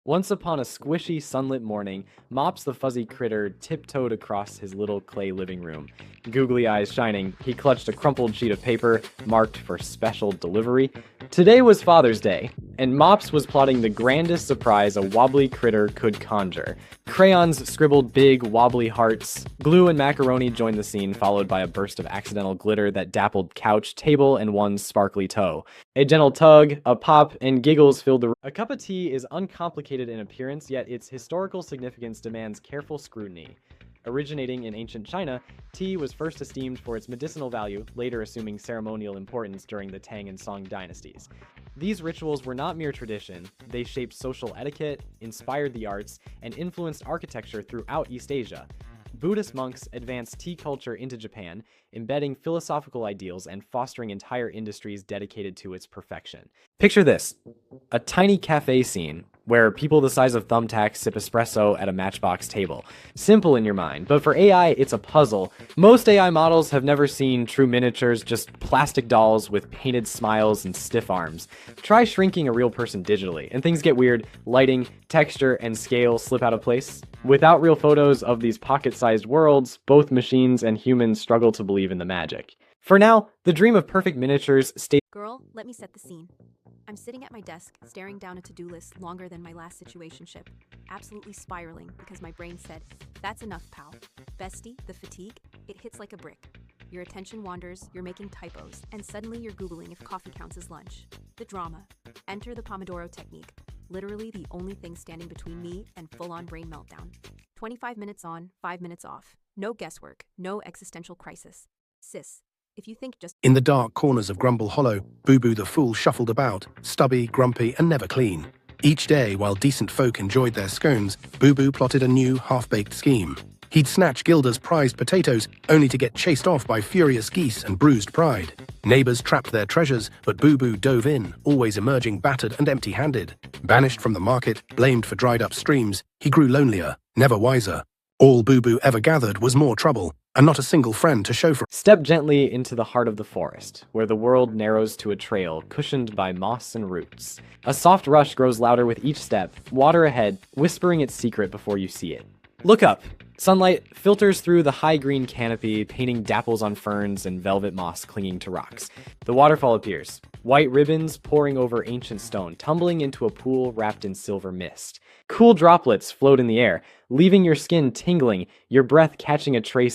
Once upon a squishy, sunlit morning, Mops the fuzzy critter tiptoed across his little clay living room. Googly eyes shining, he clutched a crumpled sheet of paper marked for special delivery. Today was Father's Day, and Mops was plotting the grandest surprise a wobbly critter could conjure. Crayons scribbled big, wobbly hearts. Glue and macaroni joined the scene, followed by a burst of accidental glitter that dappled couch, table, and one sparkly toe. A gentle tug, a pop, and giggles filled the room. A cup of tea is uncomplicated in appearance, yet its historical significance demands careful scrutiny. Originating in ancient China, tea was first esteemed for its medicinal value, later assuming ceremonial importance during the Tang and Song dynasties. These rituals were not mere tradition, they shaped social etiquette, inspired the arts, and influenced architecture throughout East Asia. Buddhist monks advanced tea culture into Japan, embedding philosophical ideals and fostering entire industries dedicated to its perfection. Picture this: a tiny cafe scene where people the size of thumbtacks sip espresso at a matchbox table. Simple in your mind, but for AI, it's a puzzle. Most AI models have never seen true miniatures, just plastic dolls with painted smiles and stiff arms. Try shrinking a real person digitally, and things get weird. Lighting, texture, and scale slip out of place. Without real photos of these pocket-sized worlds, both machines and humans struggle to believe in the magic. For now, the dream of perfect miniatures stays. Girl, let me set the scene. I'm sitting at my desk, staring down a to-do list longer than my last situationship, absolutely spiraling because my brain said, "That's enough, pal." Bestie, the fatigue, it hits like a brick. Your attention wanders, you're making typos, and suddenly you're Googling if coffee counts as lunch. The drama. Enter the Pomodoro technique, literally the only thing standing between me and full-on brain meltdown. 25 minutes on, 5 minutes off. No guesswork, no existential crisis. Sis, if you think just... In the dark corners of Grumble Hollow, Boo Boo the Fool shuffled about, stubby, grumpy, and never clean. Each day, while decent folk enjoyed their scones, Boo Boo plotted a new, half-baked scheme. He'd snatch Gilda's prized potatoes, only to get chased off by furious geese and bruised pride. Neighbors trapped their treasures, but Boo Boo dove in, always emerging battered and empty-handed. Banished from the market, blamed for dried-up streams, he grew lonelier, never wiser. All Boo Boo ever gathered was more trouble, and not a single friend to show for it. Step gently into the heart of the forest, where the world narrows to a trail cushioned by moss and roots. A soft rush grows louder with each step, water ahead, whispering its secret before you see it. Look up. Sunlight filters through the high green canopy, painting dapples on ferns and velvet moss clinging to rocks. The waterfall appears, white ribbons pouring over ancient stone, tumbling into a pool wrapped in silver mist. Cool droplets float in the air, leaving your skin tingling, your breath catching a trace